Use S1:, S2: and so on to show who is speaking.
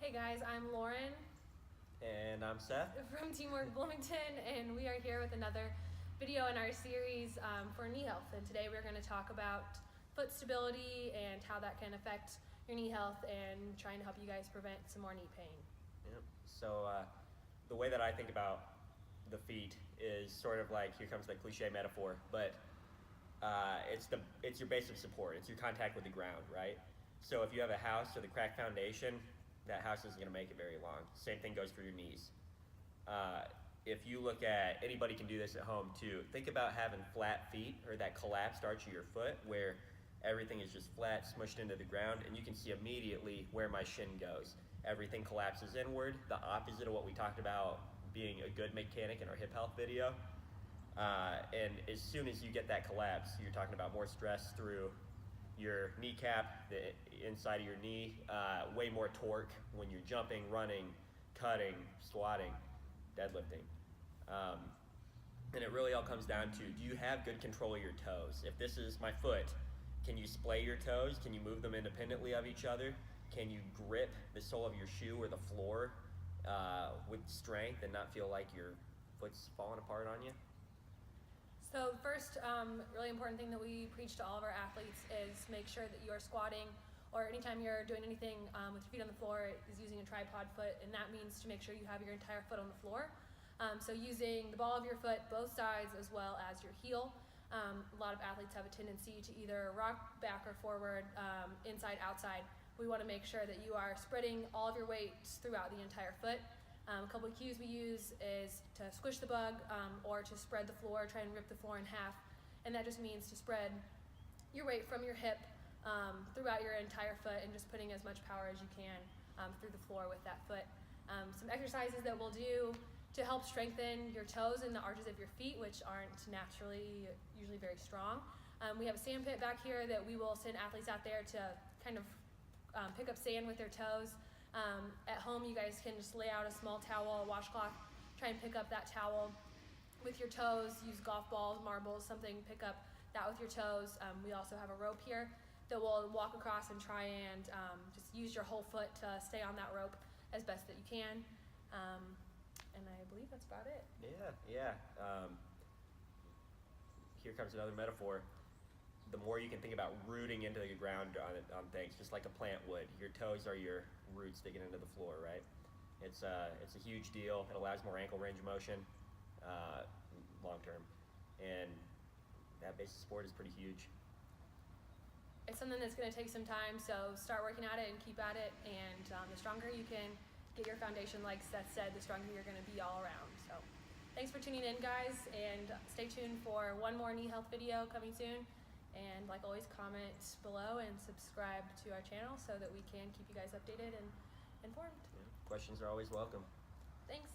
S1: Hey guys, I'm Lauren
S2: And I'm Seth.
S1: from Teamwork Bloomington, and we are here with another video in our series for knee health. And today we're going to talk about foot stability and how that can affect your knee health and trying to help you guys prevent some more knee pain.
S2: Yep. So the way that I think about the feet is sort of like, here comes the cliche metaphor, but it's your base of support. It's your contact with the ground, right? So if you have a house with a cracked foundation, that house isn't going to make it very long. Same thing goes for your knees. If you look at, anybody can do this at home too, think about having flat feet or that collapsed arch of your foot where everything is just flat, smushed into the ground, and you can see immediately where my shin goes. Everything collapses inward, the opposite of what we talked about being a good mechanic in our hip health video. And as soon as you get that collapse, you're talking about more stress through your kneecap, the inside of your knee, way more torque when you're jumping, running, cutting, squatting, deadlifting. And it really all comes down to, do you have good control of your toes? If this is my foot, can you splay your toes? Can you move them independently of each other? Can you grip the sole of your shoe or the floor with strength and not feel like your foot's falling apart on you?
S1: So the first really important thing that we preach to all of our athletes is make sure that you are squatting, or anytime you're doing anything with your feet on the floor, is using a tripod foot, and that means to make sure you have your entire foot on the floor. So using the ball of your foot, both sides, as well as your heel. A lot of athletes have a tendency to either rock back or forward, inside, outside. We want to make sure that you are spreading all of your weight throughout the entire foot. A couple of cues we use is to squish the bug or to spread the floor, try and rip the floor in half. And that just means to spread your weight from your hip throughout your entire foot and just putting as much power as you can through the floor with that foot. Some exercises that we'll do to help strengthen your toes and the arches of your feet, which aren't naturally usually very strong. We have a sand pit back here that we will send athletes out there to kind of pick up sand with their toes. At home, you guys can just lay out a small towel, a washcloth, try and pick up that towel with your toes, use golf balls, marbles, something, pick up that with your toes. We also have a rope here that we'll walk across and try and just use your whole foot to stay on that rope as best that you can. And I believe that's about it.
S2: Yeah. Here comes another metaphor. The more you can think about rooting into the ground on things, just like a plant would. Your toes are your roots digging into the floor, right? It's a huge deal. It allows more ankle range of motion long term, and that base of support is pretty huge.
S1: It's something that's going to take some time, so start working at it and keep at it, and the stronger you can get your foundation, like Seth said, the stronger you're going to be all around. So thanks for tuning in, guys, and stay tuned for one more knee health video coming soon. And like always, comment below and subscribe to our channel so that we can keep you guys updated and informed.
S2: Yeah. Questions are always welcome.
S1: Thanks.